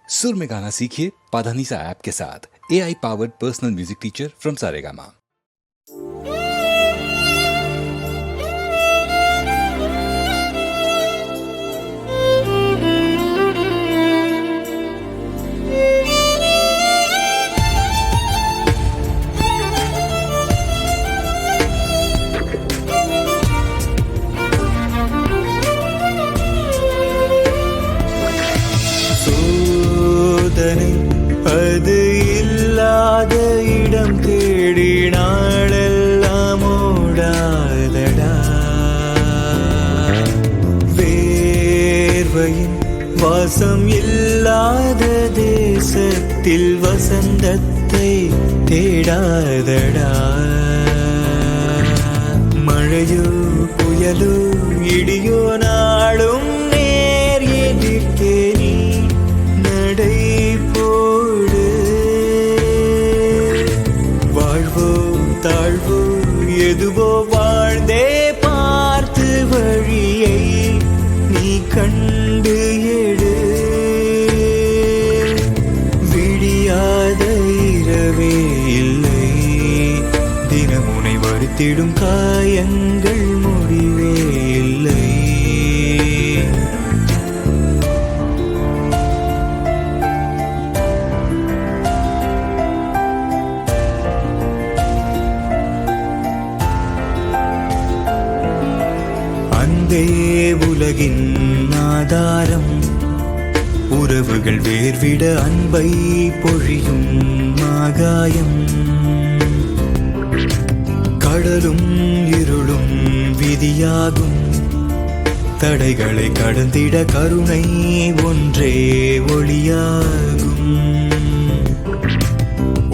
सुर में गाना सीखिए पाधानीसा ऐप के साथ। AI powered personal music teacher from Saregama. அது இல்லாத இடம் தேடி நாளெல்லாம் ஓடாதடா. வேர்வையின் வாசம் இல்லாத தேசத்தில் வசந்தத்தை தேடாதடா. மழையோ புயலோ இடியோ நாளும் நேர் எதிர்க்கே நீ நடை போடு. வாழ்வோ தாழ்வோ எதுவோ வாழ்ந்தே பார்த்து வழியை நீ கண்டு எடு. விடியாத இரவே இல்லை, தினமுனை வருத்திடும் காயங்கள் முடிவே இல்லை. அன்பே உலகின் ஆதாரம், உறவுகள் வேர்விட அன்பை பொழியும் ஆகாயம். கடலும் இருளும் விதியாகும், தடைகளை கடந்திட கருணை ஒன்றே ஒளியாகும்.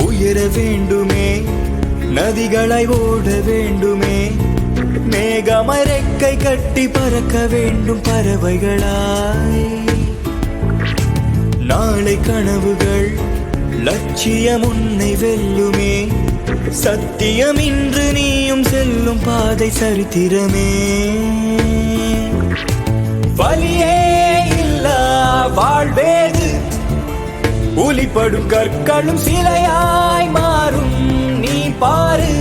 உயர வேண்டுமே, நதிகளை ஓட வேண்டுமே, மேகமாய் ரெக்கை கட்டி பறக்க வேண்டும் பறவைகளாய். நாளை கனவுகள் லட்சியம் உன்னை வெல்லுமே, சத்தியம் இன்று நீயும் செல்லும் பாதை சரித்திரமே. வலியே இல்லா வாழ்வேது, உளிப்படும் கற்களும் சிலையாய் மாறும் நீ பாரு.